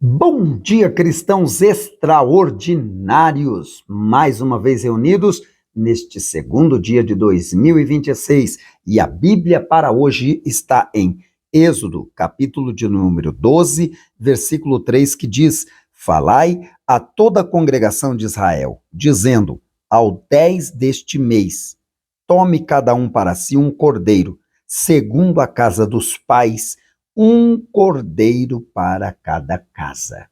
Bom dia, cristãos extraordinários! Mais uma vez reunidos neste segundo dia de 2026 e a Bíblia para hoje está em Êxodo, capítulo de número 12, versículo 3, que diz: Falai a toda a congregação de Israel, dizendo: ao 10 deste mês, tome cada um para si um cordeiro, segundo a casa dos pais, um cordeiro para cada casa.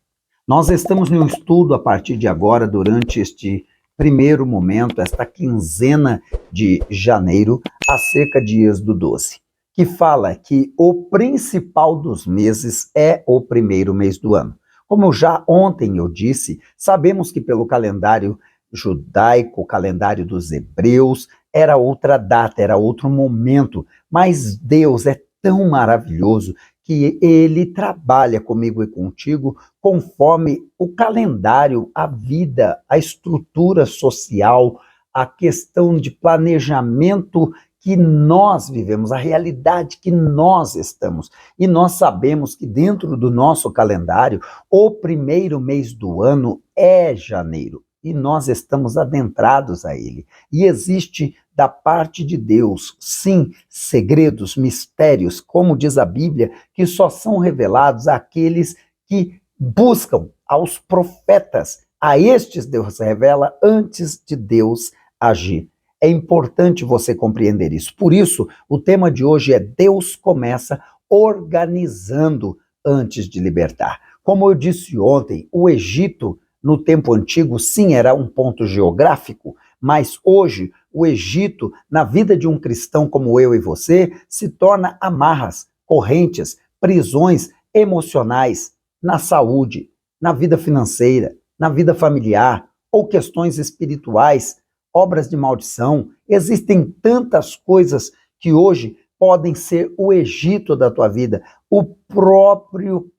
Nós estamos no estudo a partir de agora, durante este primeiro momento, esta quinzena de janeiro, acerca de Êxodo 12, que fala que o principal dos meses é o primeiro mês do ano. Como já ontem eu disse, sabemos que pelo calendário judaico, o calendário dos hebreus, era outra data, era outro momento, mas Deus é tão maravilhoso que ele trabalha comigo e contigo conforme o calendário, a vida, a estrutura social, a questão de planejamento que nós vivemos, a realidade que nós estamos. E nós sabemos que dentro do nosso calendário, o primeiro mês do ano é janeiro. E nós estamos adentrados a ele. E existe da parte de Deus, sim, segredos, mistérios, como diz a Bíblia, que só são revelados àqueles que buscam, aos profetas. A estes Deus revela antes de Deus agir. É importante você compreender isso. Por isso, o tema de hoje é: Deus começa organizando antes de libertar. Como eu disse ontem, o Egito, no tempo antigo, sim, era um ponto geográfico, mas hoje o Egito, na vida de um cristão como eu e você, se torna amarras, correntes, prisões emocionais, na saúde, na vida financeira, na vida familiar, ou questões espirituais, obras de maldição. Existem tantas coisas que hoje podem ser o Egito da tua vida, o próprio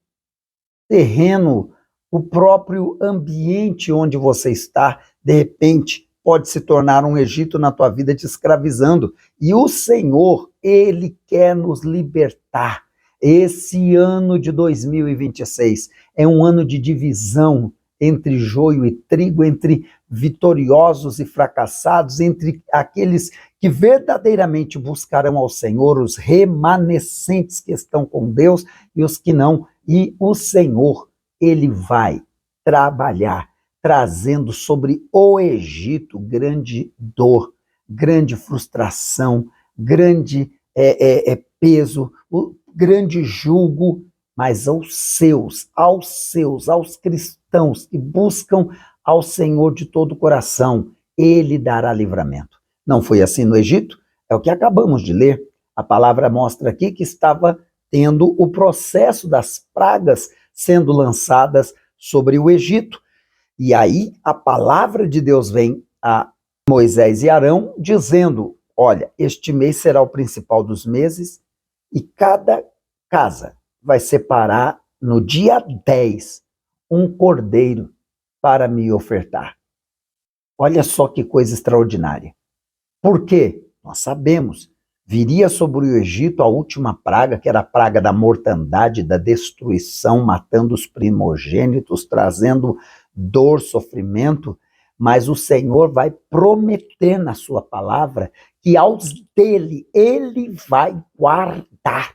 terreno, o próprio ambiente onde você está, de repente, pode se tornar um Egito na tua vida, te escravizando. E o Senhor, Ele quer nos libertar. Esse ano de 2026 é um ano de divisão entre joio e trigo, entre vitoriosos e fracassados, entre aqueles que verdadeiramente buscarão ao Senhor, os remanescentes que estão com Deus e os que não. E o Senhor, Ele vai trabalhar, trazendo sobre o Egito grande dor, grande frustração, grande peso, grande jugo, mas aos cristãos que buscam ao Senhor de todo o coração, Ele dará livramento. Não foi assim no Egito? É o que acabamos de ler. A palavra mostra aqui que estava tendo o processo das pragas sendo lançadas sobre o Egito. E aí a palavra de Deus vem a Moisés e Arão dizendo: olha, este mês será o principal dos meses e cada casa vai separar no dia 10 um cordeiro para me ofertar. Olha só que coisa extraordinária. Por quê? Nós sabemos. Viria sobre o Egito a última praga, que era a praga da mortandade, da destruição, matando os primogênitos, trazendo dor, sofrimento, mas o Senhor vai prometer na sua palavra que aos dele, ele vai guardar.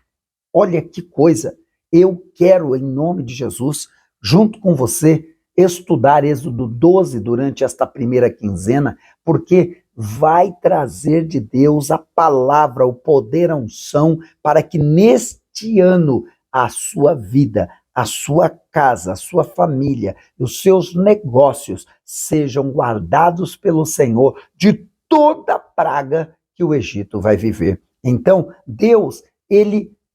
Olha que coisa! Eu quero, em nome de Jesus, junto com você, estudar Êxodo 12 durante esta primeira quinzena, porque vai trazer de Deus a palavra, o poder, a unção, para que neste ano a sua vida, a sua casa, a sua família, os seus negócios sejam guardados pelo Senhor de toda praga que o Egito vai viver. Então, Deus,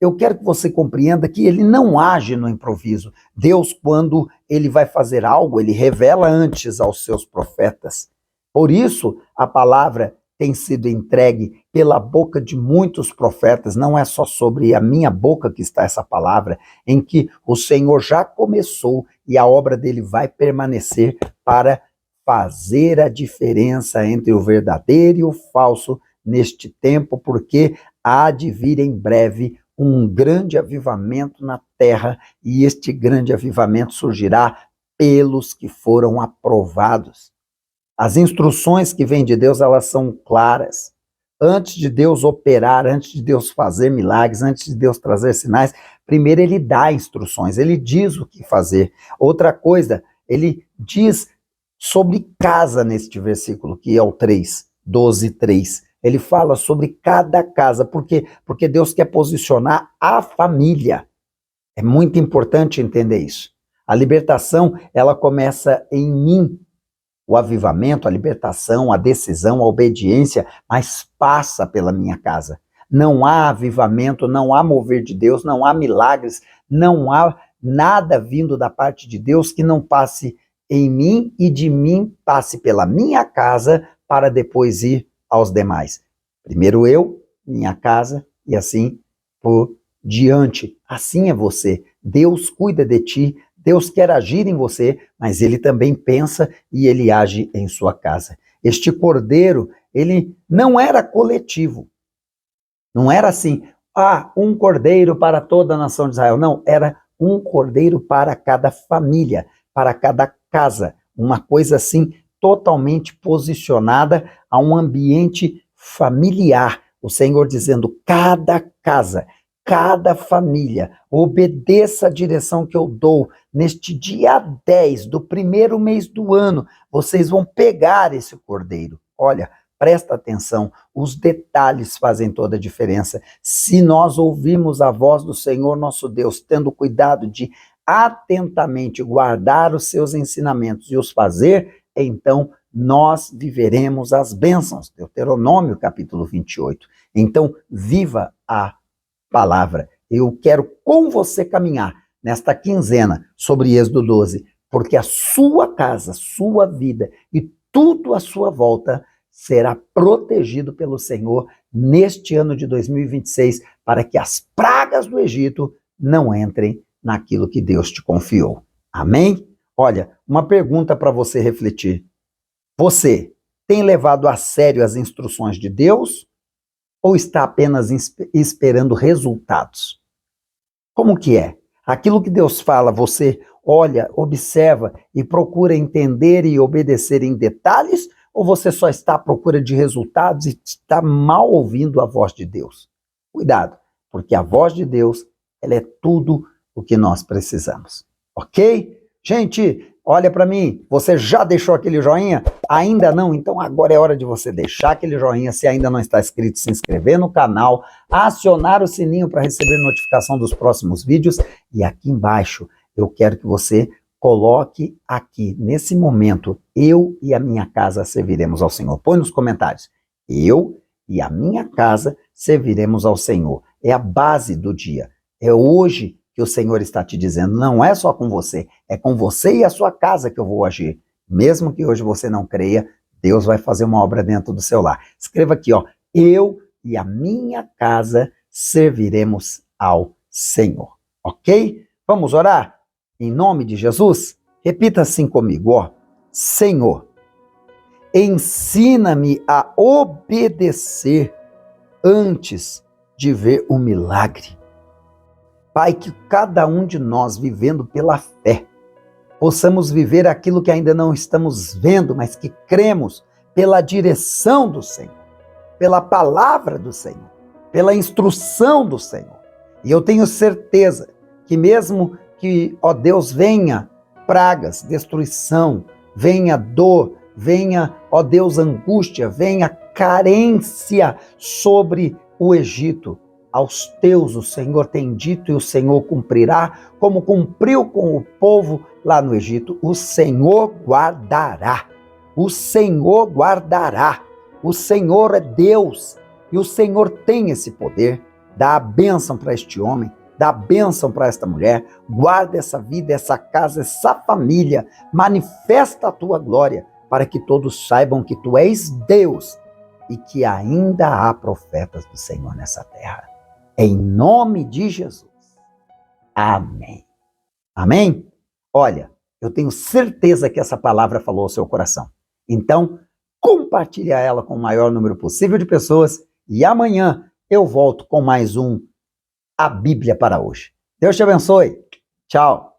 eu quero que você compreenda que ele não age no improviso. Deus, quando ele vai fazer algo, ele revela antes aos seus profetas. Por isso, a palavra tem sido entregue pela boca de muitos profetas, não é só sobre a minha boca que está essa palavra, em que o Senhor já começou e a obra dele vai permanecer para fazer a diferença entre o verdadeiro e o falso neste tempo, porque há de vir em breve um grande avivamento na terra, e este grande avivamento surgirá pelos que foram aprovados. As instruções que vêm de Deus, elas são claras. Antes de Deus operar, antes de Deus fazer milagres, antes de Deus trazer sinais, primeiro ele dá instruções, ele diz o que fazer. Outra coisa, ele diz sobre casa neste versículo, que é o 3, 12:3. Ele fala sobre cada casa. Por quê? Porque Deus quer posicionar a família. É muito importante entender isso. A libertação, ela começa em mim. O avivamento, a libertação, a decisão, a obediência, mas passa pela minha casa. Não há avivamento, não há mover de Deus, não há milagres, não há nada vindo da parte de Deus que não passe em mim e de mim passe pela minha casa para depois ir aos demais. Primeiro eu, minha casa e assim por diante. Assim é você. Deus cuida de ti, Deus quer agir em você, mas ele também pensa e ele age em sua casa. Este cordeiro, ele não era coletivo. Não era assim, um cordeiro para toda a nação de Israel. Não, era um cordeiro para cada família, para cada casa. Uma coisa assim, totalmente posicionada a um ambiente familiar. O Senhor dizendo, cada casa, cada família, obedeça a direção que eu dou. Neste dia 10 do primeiro mês do ano, vocês vão pegar esse cordeiro. Olha, presta atenção, os detalhes fazem toda a diferença. Se nós ouvirmos a voz do Senhor nosso Deus, tendo cuidado de atentamente guardar os seus ensinamentos e os fazer, então nós viveremos as bênçãos. Deuteronômio capítulo 28. Então, viva a palavra. Eu quero com você caminhar nesta quinzena sobre Êxodo 12, porque a sua casa, sua vida e tudo à sua volta será protegido pelo Senhor neste ano de 2026, para que as pragas do Egito não entrem naquilo que Deus te confiou. Amém? Olha, uma pergunta para você refletir. Você tem levado a sério as instruções de Deus ou está apenas esperando resultados? Como que é? Aquilo que Deus fala, você olha, observa e procura entender e obedecer em detalhes, ou você só está à procura de resultados e está mal ouvindo a voz de Deus? Cuidado, porque a voz de Deus, ela é tudo o que nós precisamos. Ok? Gente, olha para mim, você já deixou aquele joinha? Ainda não? Então agora é hora de você deixar aquele joinha. Se ainda não está inscrito, se inscrever no canal, acionar o sininho para receber notificação dos próximos vídeos. E aqui embaixo, eu quero que você coloque aqui, nesse momento, eu e a minha casa serviremos ao Senhor. Põe nos comentários. Eu e a minha casa serviremos ao Senhor. É a base do dia. É hoje que o Senhor está te dizendo, não é só com você, é com você e a sua casa que eu vou agir. Mesmo que hoje você não creia, Deus vai fazer uma obra dentro do seu lar. Escreva aqui, ó, eu e a minha casa serviremos ao Senhor. Ok? Vamos orar? Em nome de Jesus? Repita assim comigo, ó. Senhor, ensina-me a obedecer antes de ver o milagre. Pai, que cada um de nós, vivendo pela fé, possamos viver aquilo que ainda não estamos vendo, mas que cremos pela direção do Senhor, pela palavra do Senhor, pela instrução do Senhor. E eu tenho certeza que mesmo que, ó Deus, venha pragas, destruição, venha dor, venha, ó Deus, angústia, venha carência sobre o Egito, aos teus o Senhor tem dito e o Senhor cumprirá, como cumpriu com o povo lá no Egito. O Senhor guardará, o Senhor guardará, o Senhor é Deus e o Senhor tem esse poder. Dá a bênção para este homem, dá a bênção para esta mulher, guarda essa vida, essa casa, essa família, manifesta a tua glória, para que todos saibam que tu és Deus e que ainda há profetas do Senhor nessa terra. Em nome de Jesus. Amém. Amém? Olha, eu tenho certeza que essa palavra falou ao seu coração. Então, compartilha ela com o maior número possível de pessoas e amanhã eu volto com mais um a Bíblia para hoje. Deus te abençoe. Tchau.